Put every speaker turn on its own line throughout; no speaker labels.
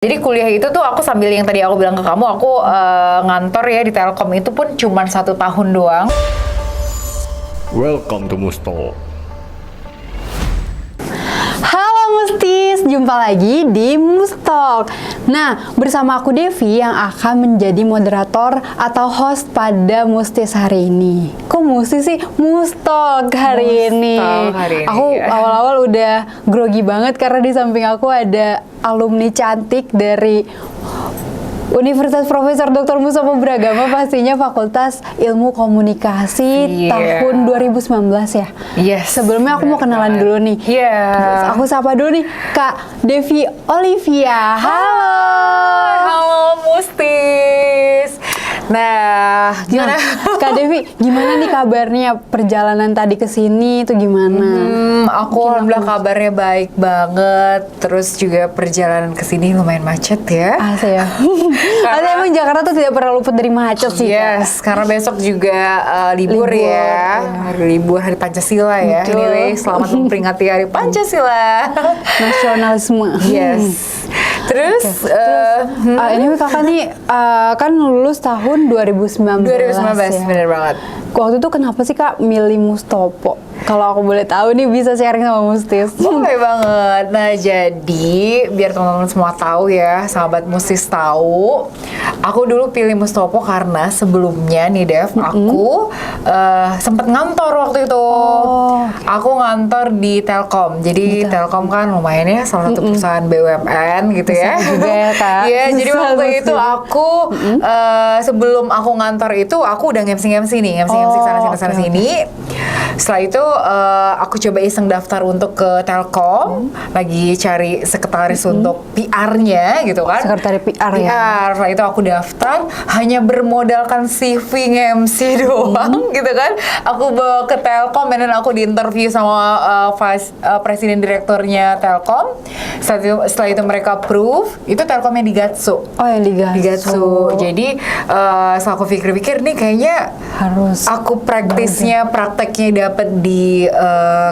Jadi kuliah itu tuh aku sambil yang tadi aku bilang ke kamu, aku ngantor ya di Telkom itu pun cuma 1 tahun doang.
Welcome to Musto.
Halo Mustis, jumpa lagi di Mustalk. Nah, bersama aku Devi yang akan menjadi moderator atau host pada Mustis hari ini. Kok Mustis sih? Mustalk hari ini. Aku awal-awal udah grogi banget karena di samping aku ada alumni cantik dari Universitas Profesor Dr. Mustopo Bragama, pastinya Fakultas Ilmu Komunikasi tahun 2019 ya.
Yes.
Sebelumnya aku mau kenalan dulu nih. Aku sapa dulu nih Kak Devi Olivia. Halo.
Halo Mustis. Nah, gimana?
Kak Devi, gimana nih kabarnya perjalanan tadi ke sini itu gimana?
Aku alhamdulillah kabarnya baik banget. Terus juga perjalanan ke sini lumayan macet ya.
Asli ya. Karena emang Jakarta tuh tidak pernah luput dari macet sih.
Yes, karena besok juga libur ya. Hari libur, hari Pancasila ya.
Betul.
Anyway, selamat memperingati hari Pancasila.
Nasionalisme.
Yes. Terus,
ini kakak nih kan lulus tahun 2019
2019
ya.
bener banget.
Waktu itu kenapa sih Kak milih Mustopo? Kalau aku boleh tahu nih bisa sharing sama Mustis.
Boleh banget. Nah, jadi biar teman-teman semua tahu ya, sahabat Mustis tahu, aku dulu pilih Mustopo karena sebelumnya nih Dev, aku sempat ngantor waktu itu. Aku ngantor di Telkom. Jadi Telkom kan lumayan ya, salah satu perusahaan BUMN gitu ya.
Juga ya Kak.
Iya, jadi waktu itu aku sebelum aku ngantor itu aku udah MC nih, MC sana sini. Setelah itu aku coba iseng daftar untuk ke Telkom, lagi cari sekretaris untuk PR-nya gitu kan.
Sekretaris PR ya.
Setelah itu aku daftar hanya bermodalkan CV MC doang gitu kan. Aku bawa ke Telkom dan aku diinterview sama presiden direkturnya Telkom. Setelah itu mereka approve, itu Telkomnya di Gatsu.
Oh, yang di Gatsu.
Jadi setelah aku pikir-pikir nih kayaknya
harus
aku prakteknya dapet di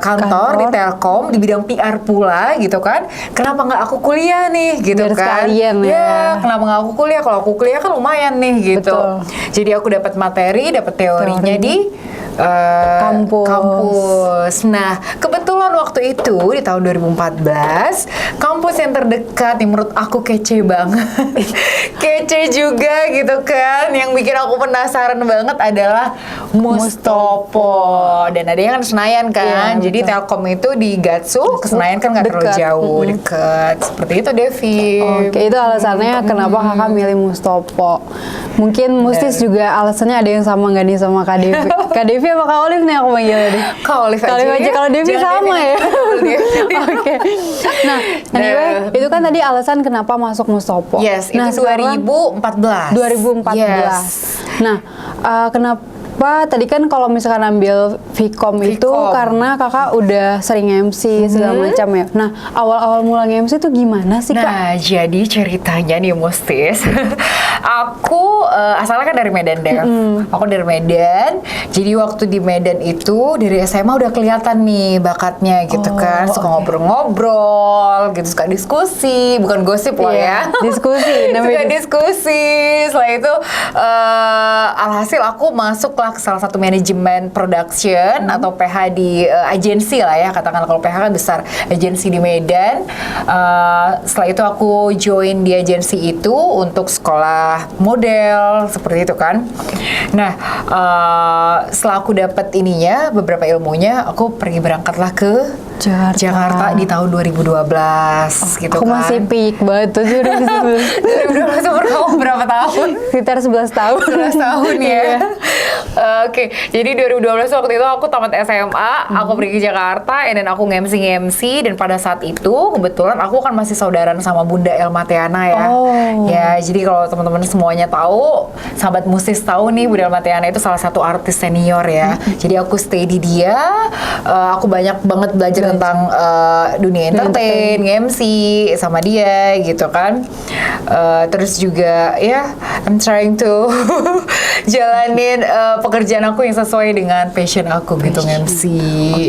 kantor di Telkom di bidang PR pula gitu kan. Kenapa nggak aku kuliah nih gitu.
Biar
kan?
Sekalian ya.
Kenapa nggak aku kuliah? Kalau aku kuliah kan lumayan nih gitu.
Betul.
Jadi aku dapat materi, dapat teorinya di kampus. Nah, kebetulan waktu itu di tahun 2014, kampus yang terdekat yang menurut aku kece banget, kece juga gitu kan, yang bikin aku penasaran banget adalah Mustopo. Dan adanya kan Senayan kan, jadi Telkom itu di Gatsu, ke Senayan kan nggak terlalu jauh, deket. Seperti itu Devi.
Oke, itu alasannya kenapa kakak milih Mustopo. Mungkin Mustis juga alasannya ada yang sama nggak nih sama Kak Devi? Kak Devi apa Kak Olive nih aku manggil deh?
Kak Olive aja ya.
Kalau Devi sama ya. Oke. Nah, anyway, itu kan tadi alasan kenapa masuk Mustopo.
Yes,
nah,
itu 2014.
2014.
Yes.
Nah, kenapa tadi kan kalau misalkan ambil Vkom itu karena kakak udah sering MC segala macam ya. Nah, awal-awal mulai MC itu gimana sih Kak?
Nah, jadi ceritanya nih Mustis. Aku asalnya kan dari Medan Dev. Aku dari Medan. Jadi waktu di Medan itu dari SMA udah kelihatan nih bakatnya gitu kan. Suka ngobrol-ngobrol gitu, suka diskusi, bukan gosip loh ya.
Diskusi.
Suka diskusi. Setelah itu alhasil aku masuk ke salah satu manajemen production atau PH di agensi lah ya, katakan kalau PH kan besar, agensi di Medan. Setelah itu aku join di agensi itu untuk sekolah model seperti itu kan. Nah, setelah aku dapat ininya beberapa ilmunya, aku pergi berangkatlah ke Jakarta di tahun 2012 gitu
aku
kan.
Masih peak banget tuh
2012 umur kamu berapa tahun?
Sekitar 11 tahun.
11 tahun ya. Oke, jadi 2012 waktu itu aku tamat SMA, aku pergi ke Jakarta, dan aku nge-MC, dan pada saat itu kebetulan aku kan masih saudaraan sama Bunda Elma Teana ya. Ya, jadi kalau teman-teman semuanya tahu, sahabat Mustis tahu nih, Bunda Elma Teana itu salah satu artis senior ya. Jadi aku stay di dia, aku banyak banget belajar tentang dunia entertain, nge-MC sama dia gitu kan. Terus juga ya, I'm trying to jalanin pekerjaan aku yang sesuai dengan passion aku gitu, MC.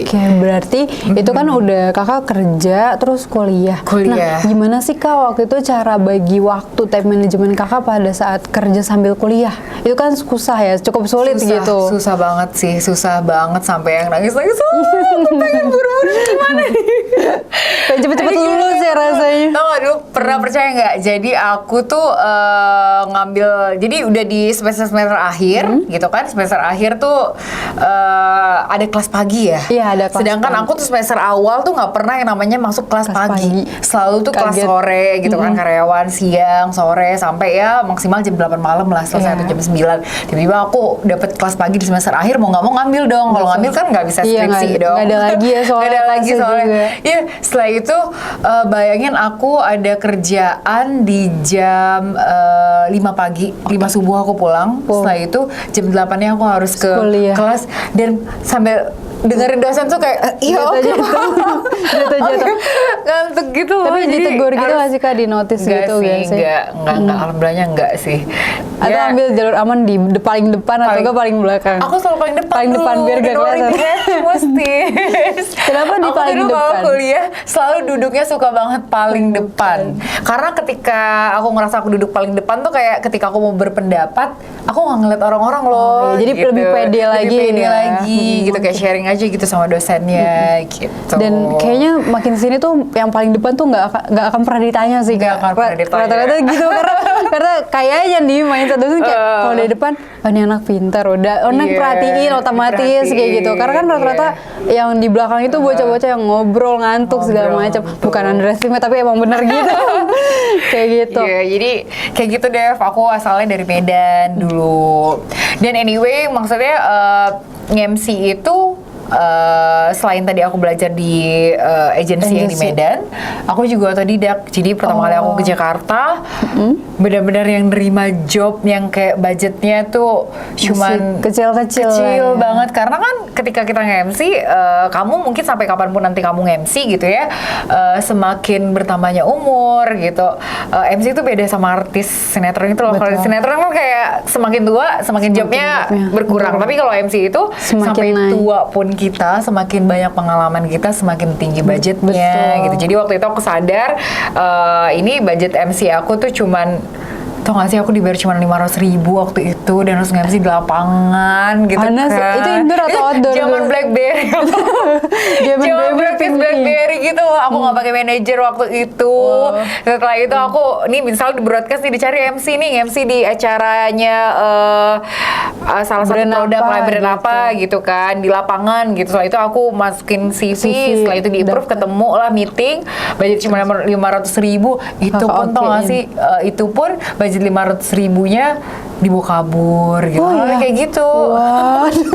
Oke, berarti itu kan udah kakak kerja terus kuliah.
Kuliah.
Nah, gimana sih kak waktu itu cara bagi waktu time management kakak pada saat kerja sambil kuliah? Itu kan susah ya, cukup sulit gitu.
Susah banget sih, susah banget sampai yang nangis-nangis. Aku pengen buru-buru gimana nih?
Pengen cepet-cepet lulus ya rasanya.
Tau gak dulu, pernah percaya nggak? Jadi aku tuh ngambil, jadi udah di semester akhir gitu kan. Semester akhir tuh ada kelas pagi ya.
Iya, ada kelas
Sedangkan
pagi.
aku tuh semester awal tuh nggak pernah yang namanya masuk kelas pagi. Selalu tuh kelas
Kaget.
sore gitu kan, karyawan siang, sore sampai ya maksimal jam 8 malam lah, selesai atau jam 9. Tiba-tiba aku dapet kelas pagi di semester akhir, mau nggak mau ngambil dong. Kalau ngambil kan nggak bisa
Iya,
skripsi
nggak-
dong.
nggak ada lagi ya soalnya
Nggak ada lagi
kelasnya
soalnya.
juga.
Iya, setelah itu bayangin aku ada kerjaan di jam 5 pagi, 5 subuh aku pulang. Setelah itu jam 8-nya aku harus ke
Kuliah.
kelas dan sambil dengerin dosen tuh kayak iya oke
Jatuh-jatuh.
ngantuk gitu loh.
Tapi
Jadi
ditegur gitu
harus-
nggak sih kak, di notice
Enggak
gitu
sih,
gak sih?
enggak, alhamdulillahnya enggak sih.
Atau
Ya,
ambil jalur aman di paling depan atau
Paling-
enggak paling belakang?
aku selalu paling depan
Paling depan
dulu,
biar gak
don't worry,
kelihatan.
biar mesti.
Kenapa di
Aku
paling
dulu kalau
depan?
kuliah selalu duduknya suka banget paling depan. Karena ketika aku ngerasa aku duduk paling depan tuh kayak ketika aku mau berpendapat, aku nggak ngeliat orang-orang loh.
iya, jadi lebih pede lagi
Lebih pede
ya.
lagi gitu, kayak sharing aja gitu sama dosennya gitu.
Dan kayaknya makin sini tuh yang paling depan tuh nggak akan pernah ditanya sih
Nggak
Kak.
akan pernah ditanya.
Rata-rata gitu karena kayaknya nih mindset dosen kayak kalau dari depan, oh ini anak pintar udah, anak
Iya,
perhatiin otomatis kayak gitu. Karena kan rata-rata yang di belakang itu bocah-bocah yang ngobrol ngantuk segala
Ngobrol,
macam.
betul.
Bukan underestimate tapi emang bener gitu. Kayak gitu.
Iya, jadi kayak gitu deh. Aku asalnya dari Medan dulu. Dan anyway, maksudnya nge-MC itu selain tadi aku belajar di agensi yang di
Agency.
Medan, aku juga otodidak. Jadi pertama kali aku ke Jakarta, benar-benar yang nerima job yang kayak budgetnya tuh cuman
kecil-kecil lah
kecil
ya.
banget. Karena kan ketika kita nge-MC, kamu mungkin sampai kapanpun nanti kamu nge-MC gitu ya, semakin bertambahnya umur gitu. MC itu beda sama artis sinetron itu loh. Kalau di
Betul.
sinetron kan kayak semakin tua semakin jobnya
jobnya.
berkurang. Tapi kalau MC itu
Semakin
sampai
naik.
tua pun kita, semakin banyak pengalaman kita, semakin tinggi budgetnya
Betul.
gitu. Jadi waktu itu aku sadar ini budget MC aku tuh cuman, tau gak sih aku dibayar cuma 500.000 waktu itu dan harus nge-MC di lapangan gitu.
Panas,
kan.
itu indoor atau outdoor
Zaman
dulu?
BlackBerry.
Zaman
BlackBerry gitu. Aku nggak pakai manajer waktu itu. Setelah itu aku nih misal di broadcast nih dicari MC nih, MC di acaranya salah satu
Brand
produk
apa
lah, brand
gitu.
apa gitu kan, di lapangan gitu. Setelah itu aku masukin CV, setelah itu di approve,
daftar.
ketemu lah meeting, budget cuma 500.000. Itu pun tau gak
Okein.
sih, itu pun budget 500.000-nya dibawa kabur gitu.
Oh,
Hal-hal
iya?
kayak gitu.
Waduh.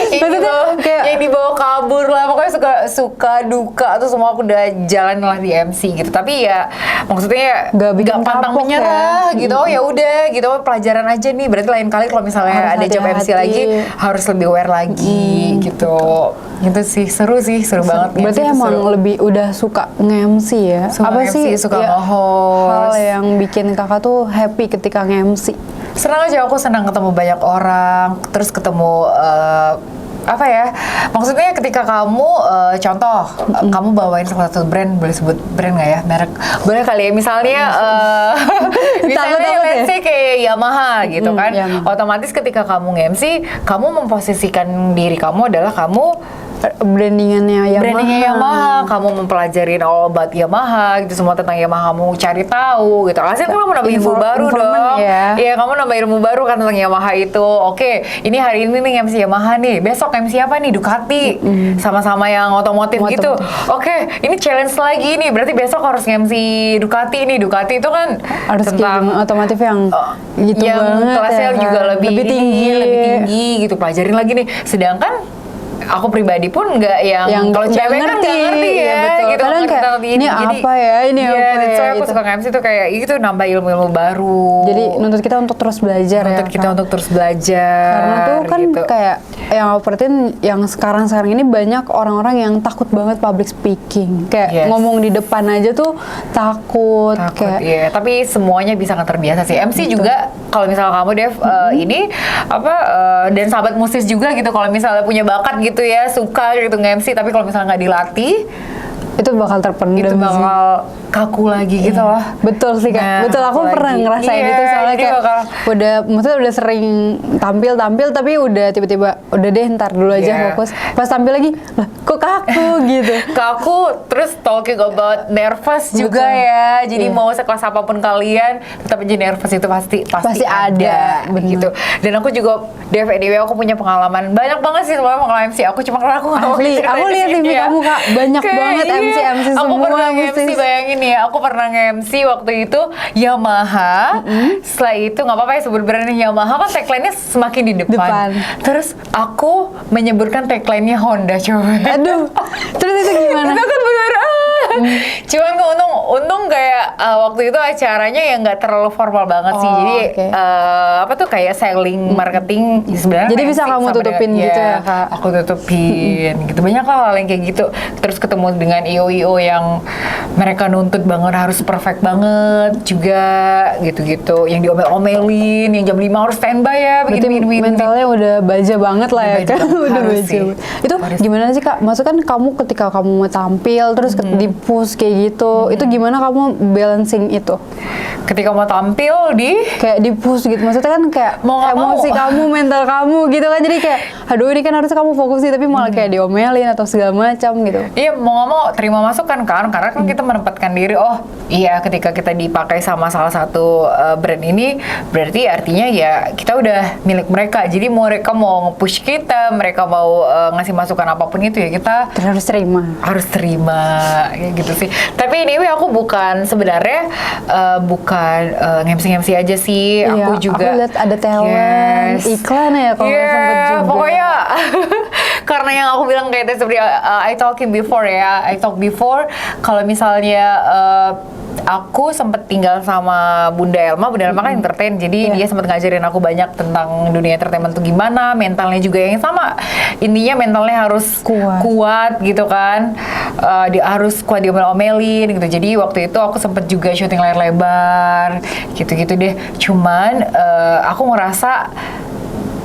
Yang
Maksudnya
dibawa,
kayak
yang dibawa kabur lah, pokoknya suka duka tuh semua aku udah jalan lah di MC gitu. Tapi ya maksudnya
Nggak bikin
nggak pantang
kapok
menyerah
ya.
gitu. Oh ya udah gitu, pelajaran aja nih. Berarti lain kali kalau misalnya
Harus
ada job MC
hati-hati.
lagi harus lebih aware lagi gitu. Gitu sih, seru banget.
Berarti
MC itu
emang
seru.
lebih udah suka nge-MC ya?
Suka
Apa
nge-MC,
sih
suka
ya,
nge-host.
hal yang bikin kakak tuh happy ketika nge-MC?
Senang aja, aku senang ketemu banyak orang, terus ketemu apa ya, maksudnya ketika kamu contoh kamu bawain salah satu brand, boleh sebut brand nggak ya, merek boleh kali ya, misalnya misalnya
Takut ya?
let's say kayak Yamaha gitu kan,
Yamaha.
otomatis ketika kamu nge-MC kamu memposisikan diri kamu adalah kamu
Brandingannya Yamaha.
brandingnya Yamaha, kamu mempelajarin all about Yamaha gitu, semua tentang Yamaha kamu cari tahu gitu. Hasil kan kamu nambah ilmu baru
Informan
dong.
ya.
Iya, kamu nambah ilmu baru kan tentang Yamaha itu. Oke, ini hari ini nih MC Yamaha nih, besok MC apa nih, Ducati. Sama-sama yang otomotif gitu. Oke, ini challenge lagi nih, berarti besok harus MC Ducati nih. Ducati itu kan
Harus
tentang
kayak otomotif yang gitu
yang
banget
kelasnya
ya,
juga
kan?
lebih
lebih tinggi
gitu, pelajarin lagi nih. Sedangkan aku pribadi pun nggak yang kalau
nggak
cewek kan nggak ngerti ya,
Iya, betul.
gitu.
Kadang
nggak
kayak,
ngerti
ini apa ya, ini
iya,
apa
that's
ya,
why aku
gitu.
suka nge-MC tuh kayak itu nambah ilmu-ilmu baru.
Jadi nuntut kita untuk terus belajar
Nuntut
ya.
kita
Kak?
untuk terus belajar.
Karena tuh kan
gitu.
kayak yang aku perhatiin yang sekarang ini banyak orang-orang yang takut banget public speaking. Kayak
Yes.
ngomong di depan aja tuh takut.
Takut,
Kayak
iya. Tapi semuanya bisa nggak terbiasa sih. MC juga kalau misalnya kamu Dev ini apa dan sahabat musis juga gitu, kalau misalnya punya bakat gitu ya, suka gitu nge-MC, tapi kalau misalnya nggak dilatih
Itu bakal terpendam
itu
sih.
bakal kaku lagi gitu loh.
Betul sih Kak,
Nah,
betul, aku
kaku
pernah
lagi.
ngerasain
Iya,
itu soalnya
jadi
kayak
bakal-
maksudnya udah sering tampil tapi udah tiba-tiba udah deh ntar dulu aja
Iya.
fokus, pas tampil lagi lah kok kaku gitu.
Kaku, terus talking about nervous juga
Betul.
ya. Jadi
Iya.
mau sekelas apapun kalian, tetap aja nervous itu pasti
ada, bener.
gitu. Dan aku juga anyway aku punya pengalaman banyak banget sih sebenarnya pengalaman MC aku, cuma karena aku nggak mau
Asli,
ceritain
aku
di
lihat
sini
TV
ya.
kamu, Kak. Banyak banget MC
Aku
semua,
pernah
mesti.
MC, bayangin ya, aku pernah nge-MC waktu itu Yamaha. Setelah itu nggak apa-apa ya sebut brandnya Yamaha, kan tagline-nya semakin di depan.
Depan.
Terus aku menyebutkan tagline-nya Honda, coba.
Aduh, terus itu gimana?
Itu kan bener. Cuman untung kayak waktu itu acaranya yang nggak terlalu formal banget sih.
Oh,
Jadi
oke.
apa tuh kayak selling marketing sebenarnya.
Jadi
MC
bisa kamu
sama
tutupin
dengan-
gitu
Iya,
ya, Kak?
Aku tutupin gitu. Banyak hal yang kayak gitu. Terus ketemu dengan IO yang mereka nuntut banget harus perfect banget juga gitu-gitu. Yang diomel-omelin, yang jam 5 harus standby ya.
Berarti mentalnya udah baja banget lah ya
Udah baja
kan?
banget,
Udah
harus
baja.
sih.
Itu
Harus.
gimana sih Kak? Maksudnya kan kamu ketika kamu mau tampil terus di-push kayak gitu, itu gimana kamu balancing itu?
Ketika mau tampil di
Kayak di-push gitu, maksudnya kan kayak
Mau nggak
emosi
mau.
kamu, mental kamu gitu kan, jadi kayak aduh ini kan harusnya kamu fokus sih, tapi malah kayak diomelin atau segala macam gitu.
Iya, mau nggak mau terima masukan kan, karena kan kita menempatkan diri, oh iya ketika kita dipakai sama salah satu brand ini, berarti artinya ya kita udah milik mereka. Jadi mereka mau nge-push kita, mereka mau ngasih masukan apapun itu ya kita
Terus harus terima.
harus terima, kayak gitu sih. Tapi anyway aku bukan sebenarnya bukan nge-MC aja sih,
Iya,
aku juga
aku lihat ada talent, iklan ya kalau nggak sempet juga.
pokoknya karena yang aku bilang kayak seperti I talking before ya, I talk before kalau misalnya aku sempet tinggal sama Bunda Elma kan entertain, jadi
Iya.
dia sempet ngajarin aku banyak tentang dunia entertainment tuh gimana, mentalnya juga yang sama, intinya mentalnya harus kuat gitu kan, dia harus kuat diomel-omelin gitu. Jadi waktu itu aku sempet juga syuting layar lebar gitu-gitu deh, cuman aku ngerasa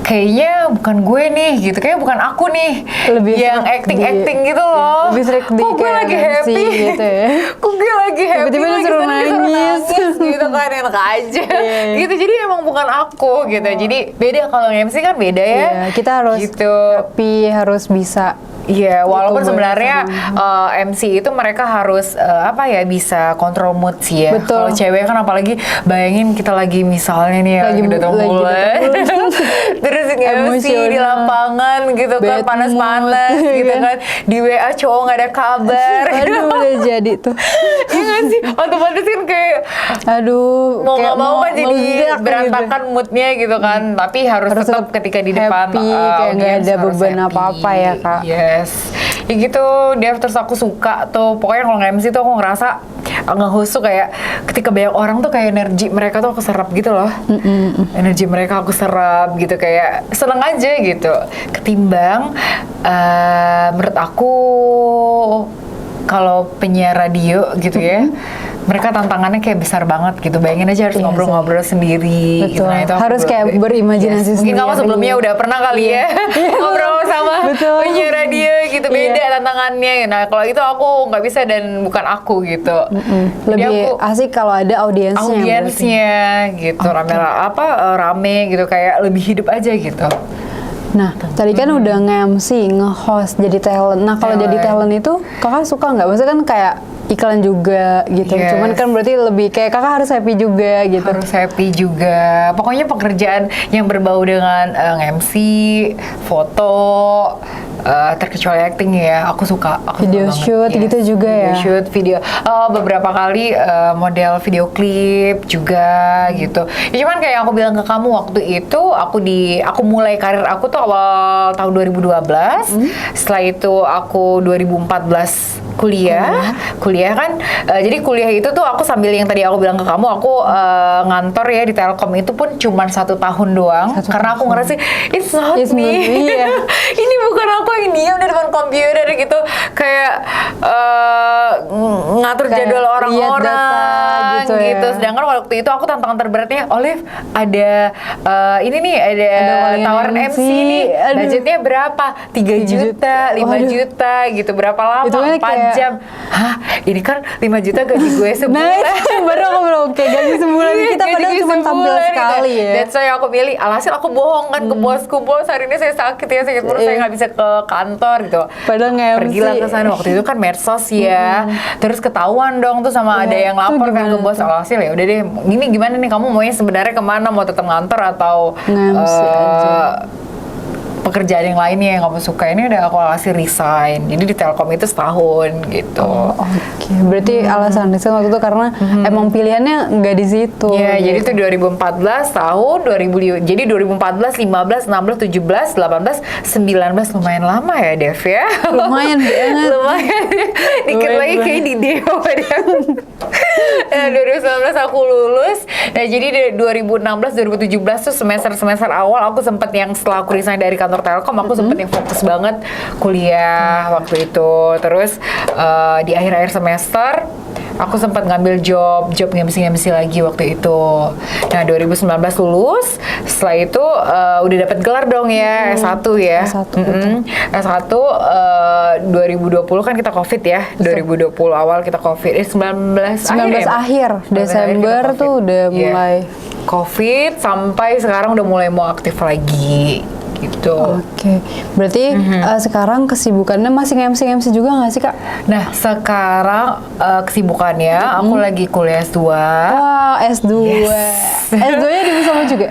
kayaknya bukan gue nih gitu, kayaknya bukan aku nih
Lebih
yang
sering
acting gitu loh.
lebih sering di
Kok gue
kayak
lagi
MC
happy
gitu ya.
Kok gue lagi happy,
Tiba-tiba
lagi
disuruh
sedih,
nangis.
gitu kan, enak aja
Iya.
gitu. Jadi emang bukan aku gitu. Jadi beda, kalau MC kan beda ya.
Iya, kita harus
gitu.
happy, harus bisa.
Iya, walaupun
Itu
sebenarnya
boleh
MC itu mereka harus apa ya, bisa kontrol mood sih ya.
Betul.
Kalau cewek kan apalagi, bayangin kita lagi misalnya nih ya,
Lagi-
lagi datang
lagi
bulan,
datang
terus MC di
Emosional.
lapangan gitu kan,
Bad
panas-panas
mood,
gitu
kan.
kan, di WA cowok nggak ada kabar.
Aduh, udah jadi tuh.
Iya nggak sih, otomatis kan kayak
Aduh,
mau
kayak
nggak mau kan jadi
meledak
berantakan moodnya gitu kan. Tapi harus tetap ketika di depan
happy, kayak nggak
audiens
ada
harus
beban
happy.
apa-apa ya, Kak.
Yes, ya gitu. Dev, terus aku suka tuh, pokoknya kalau nge-MC tuh aku ngerasa nge-host tuh kayak ketika banyak orang tuh kayak energi mereka tuh aku serap gitu loh. Energi mereka aku serap gitu, kayak seneng aja gitu. Ketimbang menurut aku kalau penyiar radio gitu ya, mereka tantangannya kayak besar banget gitu. Bayangin aja harus
Iya
ngobrol-ngobrol sendiri.
Betul.
Gitu. Nah, itu aku
Harus kayak berimajinasi
Mungkin kamu
sendiri.
sebelumnya udah pernah kali ya ngobrol sama
Betul.
penyiar radio gitu, beda
Iya.
tantangannya. Nah kalau itu aku nggak bisa dan bukan aku gitu. Jadi
Lebih
aku
asik kalau ada audiensnya.
audiensnya gitu, rame gitu, kayak lebih hidup aja gitu.
Nah, tadi kan udah nge-MC, nge-host, jadi talent. Nah, kalau jadi talent itu kakak suka nggak? Maksudnya kan kayak iklan juga gitu.
Yes.
Cuman kan berarti lebih kayak kakak harus happy juga gitu.
Harus happy juga. Pokoknya pekerjaan yang berbau dengan nge-MC, foto, terkecuali acting ya, aku suka. Aku
Video
suka
shoot
banget.
gitu juga
video
ya?
Shoot, video. Beberapa kali model video klip juga gitu. Ya, cuman kayak aku bilang ke kamu waktu itu, aku mulai karir aku tuh awal tahun 2012. Setelah itu aku 2014 kuliah kan, jadi kuliah itu tuh aku sambil yang tadi aku bilang ke kamu, aku ngantor ya di Telkom itu pun cuma 1 tahun doang, karena aku ngerasa it's not me.
Iya.
Ini bukan aku yang diam di depan komputer gitu, kayak ngatur
Kayak
jadwal
lihat
orang-orang
data
gitu,
gitu ya.
Sedangkan waktu itu aku tantangan terberatnya, Olive ada ini nih, ada
tawaran
tawaran MC nih,
Aduh.
budgetnya berapa? 3 juta, 5
Waduh.
juta gitu, berapa lama?
Itu kan
4
kayak-
jam. Hah, ini kan 5 juta gaji gue
Nah,
sebulan.
itu baru aku bilang, oke, gaji sebulan
Iya,
kita
gaji
padahal
gue
cuma tampil
sebulan
sekali
gitu.
ya.
That's why aku milih, alhasil aku bohong kan ke bosku, bos hari ini saya sakit ya, sakit perut, saya nggak bisa ke kantor gitu.
Padahal nge-MC.
Pergilah ke sana, waktu itu kan medsos ya. Terus ketahuan dong tuh sama ada
Iya,
yang
itu
lapor kan
gimana
ke bos, alhasil ya udah deh, ini gimana nih, kamu maunya sebenarnya kemana, mau tetap ngantor atau
Nge-MC aja.
pekerjaan yang lainnya yang kamu suka? Ini udah aku alhasil resign, jadi di Telkom itu setahun gitu.
Oke, berarti alasan resign waktu itu karena emang pilihannya nggak di situ.
Ya, jadi
gitu.
itu 2014 tahun 2000, jadi 2014, 15, 16, 17, 18, 19 lumayan lama ya, Dev ya.
Lumayan banget.
Lumayan. Dikit
Lumayan
lagi kayak di Dewa Dev. Nah, 2019 aku lulus. Nah, jadi dari 2016, 2017 tuh semester awal aku sempet yang setelah aku resign dari kantor Telkom, aku sempet yang fokus banget kuliah waktu itu. Terus di akhir-akhir semester aku sempat ngambil job ngemsi lagi waktu itu. Nah, 2019 lulus, setelah itu udah dapat gelar dong ya, S1 ya.
S1,
S1 2020 kan kita Covid ya. 2020 awal kita Covid. 19
akhir, Desember
kita
tuh
Covid.
udah
Iya.
mulai.
Covid sampai sekarang udah mulai mau aktif lagi gitu.
Oke, berarti sekarang kesibukannya masih nge-MC juga nggak sih, Kak?
Nah, sekarang kesibukannya aku lagi kuliah S2.
Wah, S2.
Yes.
S2-nya di Mustafa juga?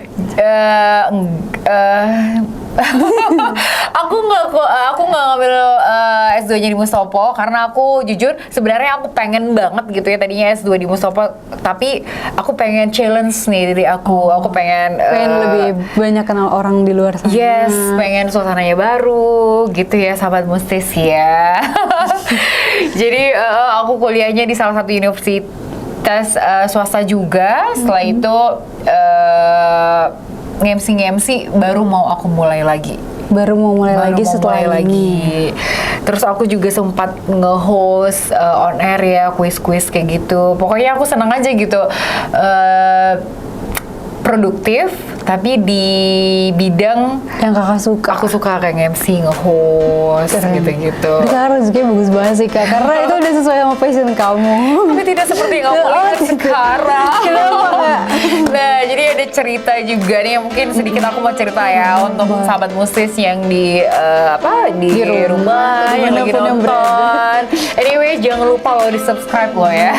Aku nggak ngambil S2-nya di Mustopo karena aku jujur sebenarnya aku pengen banget gitu ya tadinya S2 di Mustopo, tapi aku pengen challenge nih diri aku. Aku pengen
Lebih banyak kenal orang di luar sana.
yes, pengen suasananya baru gitu ya, sahabat Mustis ya. Jadi aku kuliahnya di salah satu universitas swasta juga. Setelah itu nge-MC baru mau aku mulai lagi.
Baru mau mulai
Baru
lagi
mau
setelah
mulai
ini.
Terus aku juga sempat nge-host on air ya, quiz-quiz kayak gitu. Pokoknya aku seneng aja gitu. Produktif, tapi di bidang
Yang Kakak suka.
aku suka kayak MC, nge-host,
Keren.
gitu-gitu.
Tapi Kakak rezekinya bagus banget sih, Kak. Karena itu udah sesuai sama passion kamu.
Tapi tidak seperti yang kamu lihat sekarang.
Kenapa, Kak?
Nah, jadi ada cerita juga nih, mungkin sedikit aku mau cerita ya untuk sahabat mustis yang di
Di rumah,
yang lagi
dimanapun yang
nonton. Anyway, jangan lupa lo di subscribe lo ya.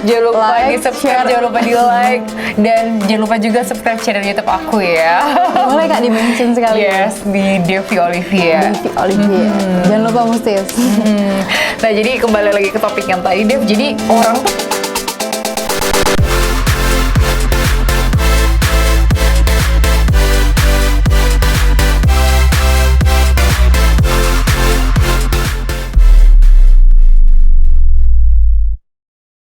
Jangan lupa
Like,
di subscribe,
share.
jangan lupa di like, dan jangan lupa juga subscribe channel YouTube aku ya.
Boleh, Kak, di-mention sekali.
Yes, di Devi Olivia.
Devi Olivia. Jangan lupa Mustis.
Nah, jadi kembali lagi ke topik yang tadi, Dev. Jadi orang tuh